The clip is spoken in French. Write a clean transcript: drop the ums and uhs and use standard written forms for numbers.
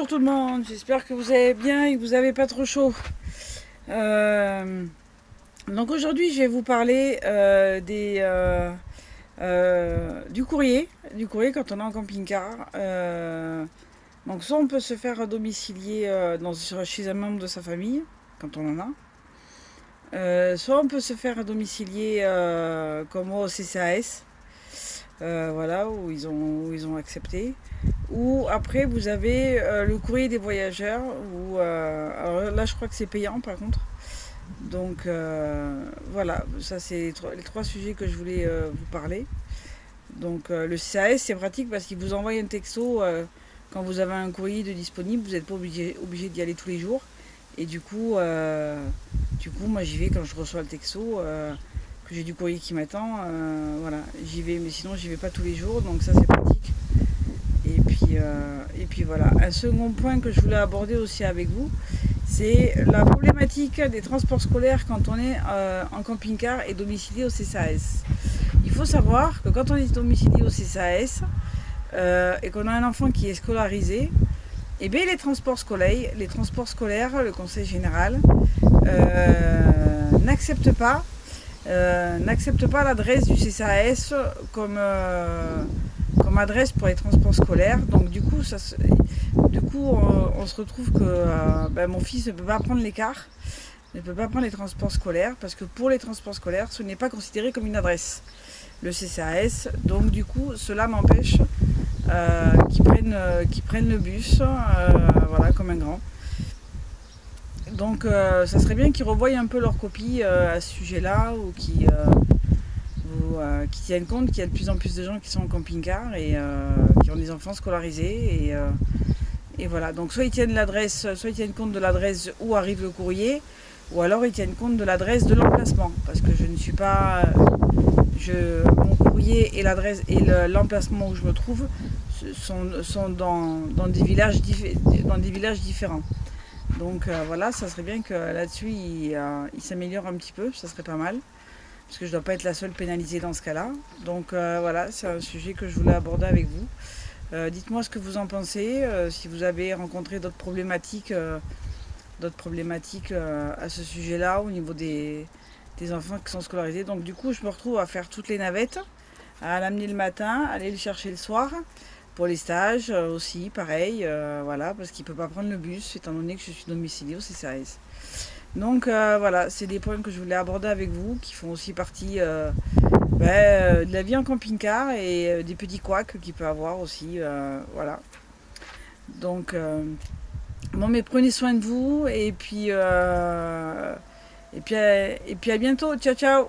Bonjour tout le monde, j'espère que vous allez bien et que vous n'avez pas trop chaud. Donc aujourd'hui je vais vous parler du courrier quand on est en camping-car. Donc soit on peut se faire domicilier chez un membre de sa famille, quand on en a. Soit on peut se faire domicilier comme moi au CCAS, voilà, où ils ont accepté. Ou après vous avez le courrier des voyageurs, alors là je crois que c'est payant par contre. Donc voilà, ça c'est les trois sujets que je voulais vous parler. Donc le CAS c'est pratique parce qu'il vous envoie un texto quand vous avez un courrier de disponible, vous n'êtes pas obligé d'y aller tous les jours. Et du coup moi j'y vais quand je reçois le texto, que j'ai du courrier qui m'attend, voilà, j'y vais, mais sinon j'y vais pas tous les jours, donc ça c'est pratique. Et puis voilà. Un second point que je voulais aborder aussi avec vous, c'est la problématique des transports scolaires quand on est en camping-car et domicilié au CCAS. Il faut savoir que quand on est domicilié au CCAS et qu'on a un enfant qui est scolarisé, et bien les transports scolaires, le conseil général n'accepte pas l'adresse du CCAS comme adresse pour les transports scolaires. Donc du coup, on se retrouve que mon fils ne peut pas prendre l'écart, ne peut pas prendre les transports scolaires, parce que pour les transports scolaires, ce n'est pas considéré comme une adresse, le CCAS. Donc du coup, cela m'empêche qu'ils prennent le bus, voilà, comme un grand. Donc ça serait bien qu'ils revoient un peu leur copie à ce sujet-là, ou qui tiennent compte qu'il y a de plus en plus de gens qui sont en camping-car et qui ont des enfants scolarisés. Et voilà, donc soit ils tiennent compte de l'adresse où arrive le courrier, ou alors ils tiennent compte de l'adresse de l'emplacement. Parce que je ne suis pas... mon courrier et l'adresse et l'emplacement où je me trouve sont dans des villages différents. Donc voilà, ça serait bien que là-dessus il s'améliore un petit peu, ça serait pas mal. Parce que je ne dois pas être la seule pénalisée dans ce cas-là. Donc voilà, c'est un sujet que je voulais aborder avec vous. Dites-moi ce que vous en pensez, si vous avez rencontré d'autres problématiques à ce sujet-là, au niveau des enfants qui sont scolarisés. Donc du coup, je me retrouve à faire toutes les navettes, à l'amener le matin, aller le chercher le soir. Pour les stages aussi, pareil, voilà, parce qu'il ne peut pas prendre le bus, étant donné que je suis domiciliée au CCAS. Donc voilà, c'est des points que je voulais aborder avec vous, qui font aussi partie de la vie en camping-car et des petits couacs qu'il peut avoir aussi, voilà. Donc, bon, mais prenez soin de vous et puis à bientôt, ciao ciao.